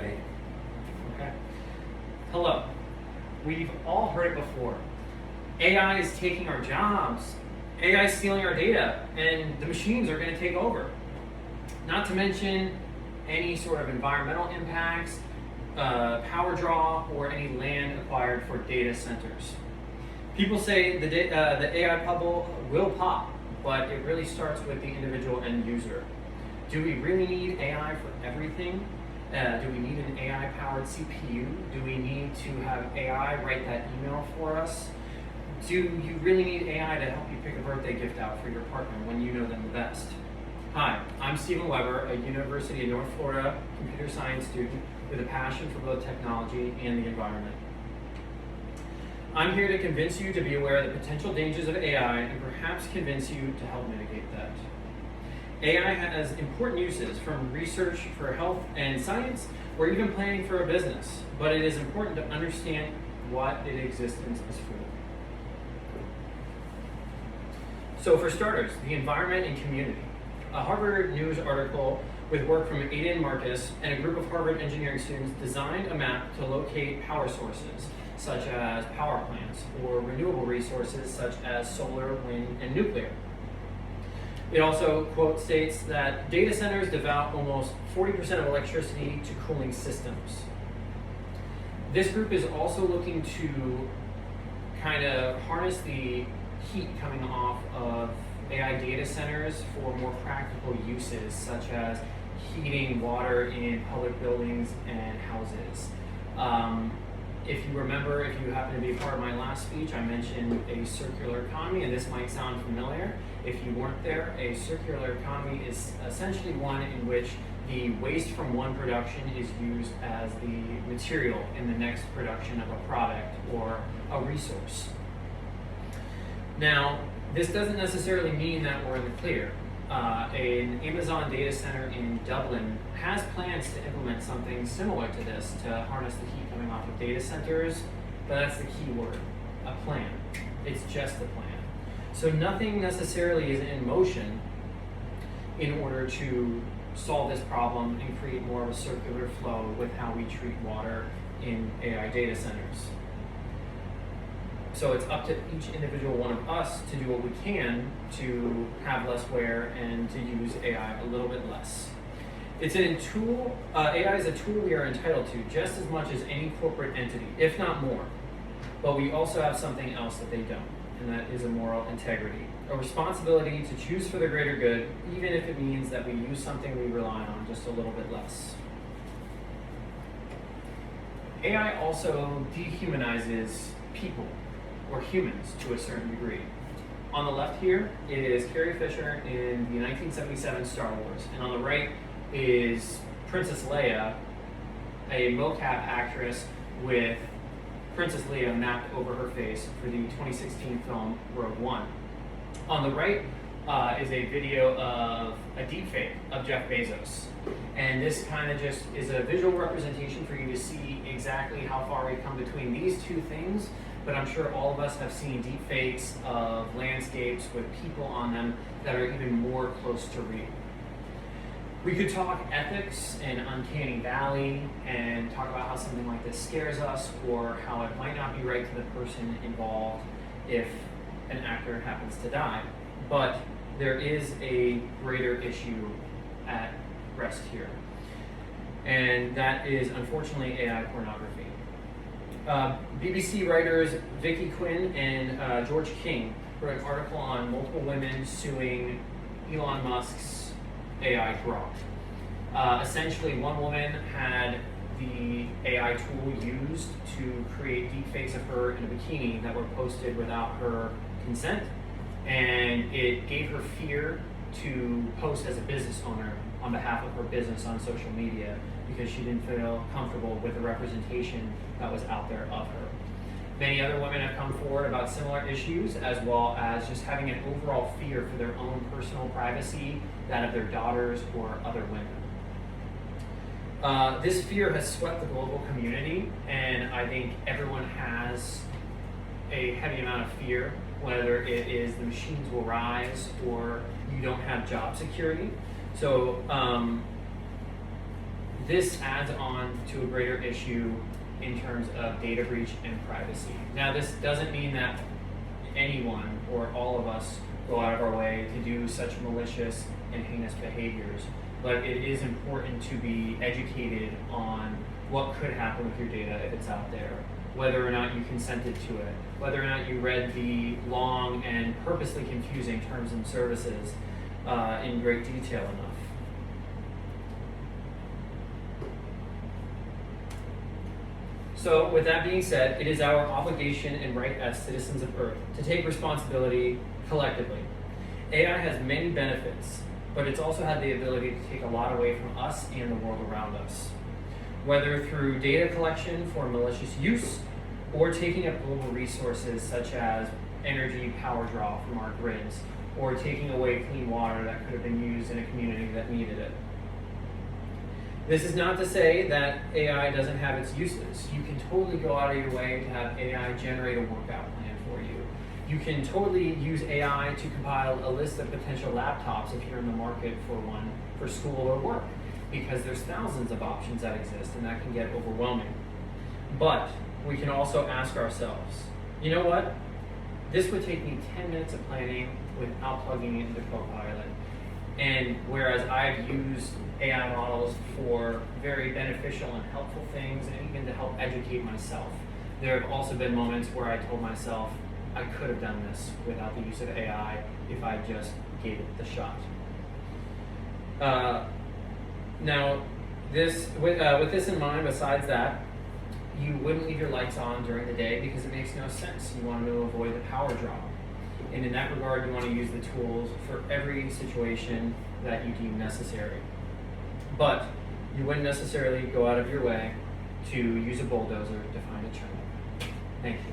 Ready. Okay. Hello. We've all heard it before. AI is taking our jobs. AI is stealing our data, and the machines are going to take over. Not to mention any sort of environmental impacts, power draw, or any land acquired for data centers. People say the AI bubble will pop, but it really starts with the individual end user. Do we really need AI for everything? Do we need an AI-powered CPU? Do we need to have AI write that email for us? Do you really need AI to help you pick a birthday gift out for your partner when you know them the best? Hi, I'm Stephen Weber, a University of North Florida computer science student with a passion for both technology and the environment. I'm here to convince you to be aware of the potential dangers of AI and perhaps convince you to help mitigate that. AI has important uses, from research for health and science, or even planning for a business, but it is important to understand what its existence is for. So for starters, the environment and community. A Harvard News article with work from Aidan Marcus and a group of Harvard engineering students designed a map to locate power sources, such as power plants, or renewable resources such as solar, wind, and nuclear. It also, quote, states that data centers devote almost 40% of electricity to cooling systems. This group is also looking to kind of harness the heat coming off of AI data centers for more practical uses, such as heating water in public buildings and houses. If you remember, if you happen to be a part of my last speech, I mentioned a circular economy, and this might sound familiar. If you weren't there, a circular economy is essentially one in which the waste from one production is used as the material in the next production of a product or a resource. Now, this doesn't necessarily mean that we're in the clear. An Amazon data center in Dublin has plans to implement something similar to this to harness the heat coming off of data centers, but that's the key word, a plan. It's just a plan. So nothing necessarily is in motion in order to solve this problem and create more of a circular flow with how we treat water in AI data centers. So it's up to each individual one of us to do what we can to have less wear and to use AI a little bit less. It's a tool, AI is a tool we are entitled to just as much as any corporate entity, if not more. But we also have something else that they don't, and that is a moral integrity, a responsibility to choose for the greater good, even if it means that we use something we rely on just a little bit less. AI also dehumanizes people, or humans, to a certain degree. On the left here is Carrie Fisher in the 1977 Star Wars, and on the right is Princess Leia, a mocap actress with Princess Leia mapped over her face for the 2016 film Rogue One. On the right is a video of a deepfake of Jeff Bezos. And this kind of just is a visual representation for you to see exactly how far we've come between these two things. But I'm sure all of us have seen deepfakes of landscapes with people on them that are even more close to real. We could talk ethics and uncanny valley and talk about how something like this scares us, or how it might not be right to the person involved if an actor happens to die. But there is a greater issue at rest here, and that is unfortunately AI pornography. BBC writers Vicky Quinn and George King wrote an article on multiple women suing Elon Musk's AI Grok. Essentially, one woman had the AI tool used to create deepfakes of her in a bikini that were posted without her consent, and it gave her fear to post as a business owner on behalf of her business on social media because she didn't feel comfortable with the representation that was out there of her. Many other women have come forward about similar issues, as well as just having an overall fear for their own personal privacy, that of their daughters or other women. This fear has swept the global community, and I think everyone has a heavy amount of fear, whether it is the machines will rise or you don't have job security. So this adds on to a greater issue in terms of data breach and privacy. Now, this doesn't mean that anyone or all of us go out of our way to do such malicious and heinous behaviors, but it is important to be educated on what could happen with your data if it's out there, whether or not you consented to it, whether or not you read the long and purposely confusing terms and services in great detail enough. So with that being said, it is our obligation and right as citizens of Earth to take responsibility collectively. AI has many benefits, but it's also had the ability to take a lot away from us and the world around us. Whether through data collection for malicious use, or taking up global resources such as energy power draw from our grids, or taking away clean water that could have been used in a community that needed it. This is not to say that AI doesn't have its uses. You can totally go out of your way to have AI generate a workout plan for you. You can totally use AI to compile a list of potential laptops if you're in the market for one for school or work, because there's thousands of options that exist and that can get overwhelming. But we can also ask ourselves, you know what? This would take me 10 minutes of planning without plugging it into Copilot. And whereas I've used AI models for very beneficial and helpful things, and even to help educate myself, there have also been moments where I told myself I could have done this without the use of AI if I just gave it the shot. Now, with this in mind, besides that, you wouldn't leave your lights on during the day because it makes no sense. You want to avoid the power draw. And in that regard, you want to use the tools for every situation that you deem necessary. But you wouldn't necessarily go out of your way to use a bulldozer to find a channel. Thank you.